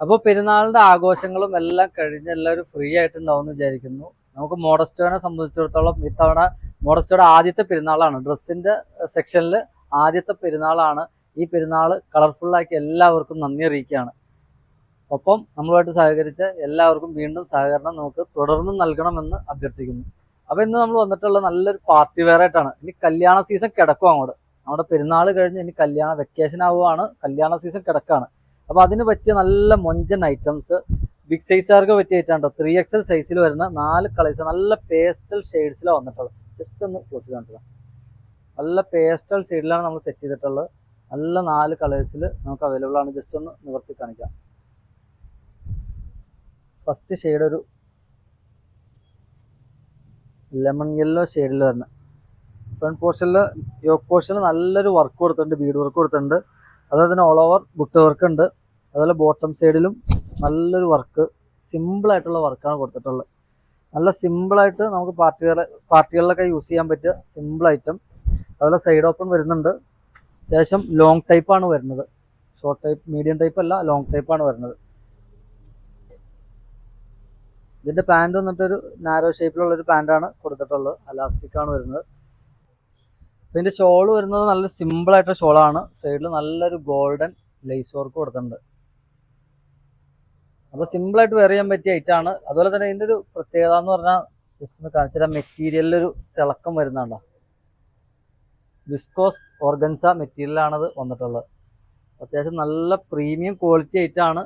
അപ്പോൾ പെരുന്നാളിന്റെ ആഘോഷങ്ങളും എല്ലാം കഴിഞ്ഞ് എല്ലാവരും ഫ്രീ ആയിട്ടുണ്ടാവും എന്ന് വിചാരിക്കുന്നു. നമുക്ക് മോഡസ്റ്റോനെ സംബന്ധിച്ചിടത്തോളം ഇത്തവണ മോഡസ്റ്റോയുടെ ആദ്യത്തെ പെരുന്നാളാണ്. ഡ്രസ്സിന്റെ സെക്ഷനിൽ ആദ്യത്തെ പെരുന്നാളാണ്. ഈ പെരുന്നാൾ കളർഫുള്ളാക്കി എല്ലാവർക്കും നന്ദി അറിയിക്കുകയാണ്. ഒപ്പം നമ്മളുമായിട്ട് സഹകരിച്ച എല്ലാവർക്കും വീണ്ടും സഹകരണം നമുക്ക് തുടർന്നും നൽകണമെന്ന് അഭ്യർത്ഥിക്കുന്നു. അപ്പോൾ ഇന്ന് നമ്മൾ വന്നിട്ടുള്ള നല്ലൊരു പാർട്ടി വെയർ ആയിട്ടാണ്. ഇനി കല്യാണ സീസൺ കിടക്കും അങ്ങോട്ട്. നമ്മുടെ പെരുന്നാൾ കഴിഞ്ഞ് ഇനി കല്യാണ വെക്കേഷൻ ആവുകയാണ്, കല്യാണ സീസൺ കിടക്കാണ്. അപ്പോൾ അതിന് പറ്റിയ നല്ല മൊഞ്ചൻ ഐറ്റംസ് ബിഗ് സൈസുകാർക്ക് പറ്റിയ ഐറ്റം 3XL സൈസിൽ വരുന്ന 4 കളേഴ്സ് നല്ല പേസ്റ്റൽ ഷെയ്ഡ്സിലാണ് വന്നിട്ടുള്ളത്. ജസ്റ്റ് ഒന്ന് ക്ലോസ് കാണിച്ചത്. നല്ല പേസ്റ്റൽ ഷെയ്ഡിലാണ് നമ്മൾ സെറ്റ് ചെയ്തിട്ടുള്ളത്. നല്ല 4 കളേഴ്സിൽ നമുക്ക് അവൈലബിൾ ആണ്. ജസ്റ്റ് ഒന്ന് നിവർത്തി കാണിക്കാം. ഫസ്റ്റ് ഷെയ്ഡ് ഒരു ലെമൺ യെല്ലോ ഷെയ്ഡിൽ വരുന്ന ഫ്രണ്ട് പോർഷനിൽ യോക്ക് പോർഷനിൽ നല്ലൊരു വർക്ക് കൊടുത്തിട്ടുണ്ട്, ബീഡ് വർക്ക് കൊടുത്തിട്ടുണ്ട്. അതുപോലെ തന്നെ ഓൾ ഓവർ ബുട്ട് വർക്ക് ഉണ്ട്. അതുപോലെ ബോട്ടം സൈഡിലും നല്ലൊരു വർക്ക്, സിമ്പിളായിട്ടുള്ള വർക്കാണ് കൊടുത്തിട്ടുള്ളത്. നല്ല സിമ്പിളായിട്ട് നമുക്ക് പാർട്ടികളിലൊക്കെ യൂസ് ചെയ്യാൻ പറ്റിയ സിമ്പിൾ ഐറ്റം. അതുപോലെ സൈഡ് ഓപ്പൺ വരുന്നുണ്ട്. അത്യാവശ്യം ലോങ് ടൈപ്പാണ് വരുന്നത്. ഷോർട്ട് ടൈപ്പ്, മീഡിയം ടൈപ്പ് അല്ല, ലോങ് ടൈപ്പാണ് വരുന്നത്. ഇതിൻ്റെ പാൻറ് വന്നിട്ടൊരു നാരോ ഷേപ്പിലുള്ളൊരു പാൻറ്റാണ് കൊടുത്തിട്ടുള്ളത്. അലാസ്റ്റിക്കാണ് വരുന്നത്. ഇതിൻ്റെ ഷോൾ വരുന്നത് നല്ല സിമ്പിളായിട്ടുള്ള ഷോളാണ്. സൈഡിൽ നല്ലൊരു ഗോൾഡൻ ലേസ് വർക്ക് കൊടുത്തിട്ടുണ്ട്. അപ്പോൾ സിമ്പിളായിട്ട് വെയർ ചെയ്യാൻ പറ്റിയ ഐറ്റമാണ്. അതുപോലെ തന്നെ ഇതിൻ്റെ ഒരു പ്രത്യേകത എന്ന് പറഞ്ഞാൽ ജസ്റ്റ് ഒന്ന് കാണിച്ചാൽ മെറ്റീരിയലിലൊരു തിളക്കം വരുന്നുണ്ടോ. വിസ്കോസ് ഓർഗൻസ മെറ്റീരിയലാണത് വന്നിട്ടുള്ളത്. അത്യാവശ്യം നല്ല പ്രീമിയം ക്വാളിറ്റി ഐറ്റമാണ്.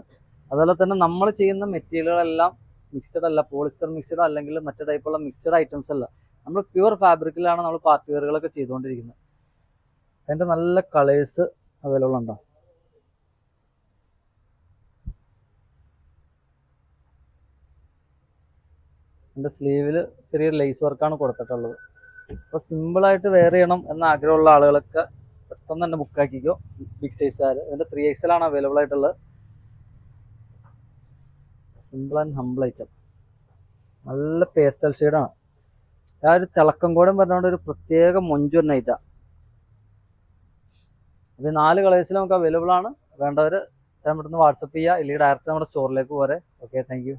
അതുപോലെ തന്നെ നമ്മൾ ചെയ്യുന്ന മെറ്റീരിയലുകളെല്ലാം മിക്സഡ് അല്ല, പോളിസ്റ്റർ മിക്സഡോ അല്ലെങ്കിൽ മറ്റു ടൈപ്പുള്ള മിക്സഡ് ഐറ്റംസ് അല്ല. നമ്മൾ പ്യുവർ ഫാബ്രിക്കിലാണ് നമ്മൾ പാർട്ടി വെയറുകളൊക്കെ ചെയ്തുകൊണ്ടിരിക്കുന്നത്. അതിൻ്റെ നല്ല കളേഴ്സ് അവൈലബിൾ ഉണ്ടോ. എൻ്റെ സ്ലീവിൽ ചെറിയൊരു ലേസ് വർക്കാണ് കൊടുത്തിട്ടുള്ളത്. അപ്പോൾ സിമ്പിളായിട്ട് വെയർ ചെയ്യണം എന്ന ആഗ്രഹമുള്ള ആളുകളൊക്കെ പെട്ടെന്ന് തന്നെ ബുക്കാക്കിക്കോ. ബിഗ് സൈസുകാർ ഇതിൻ്റെ 3XL ആണ് അവൈലബിൾ ആയിട്ടുള്ളത്. സിമ്പിൾ ആൻഡ് ഹംബിൾ ഐറ്റം, നല്ല പേസ്റ്റൽ ഷെയ്ഡാണ്. ആ ഒരു തിളക്കം കൂടെ പറഞ്ഞുകൊണ്ട് ഒരു പ്രത്യേക മൊഞ്ചു തന്നെ ഐറ്റാണ്. അപ്പോൾ 4 കളേഴ്സിൽ നമുക്ക് അവൈലബിൾ ആണ്. വേണ്ടവർ പെട്ടെന്ന് വാട്സപ്പ് ചെയ്യുക, ഇല്ലെങ്കിൽ ഡയറക്റ്റ് നമ്മുടെ സ്റ്റോറിലേക്ക് പോരെ. Okay, thank you.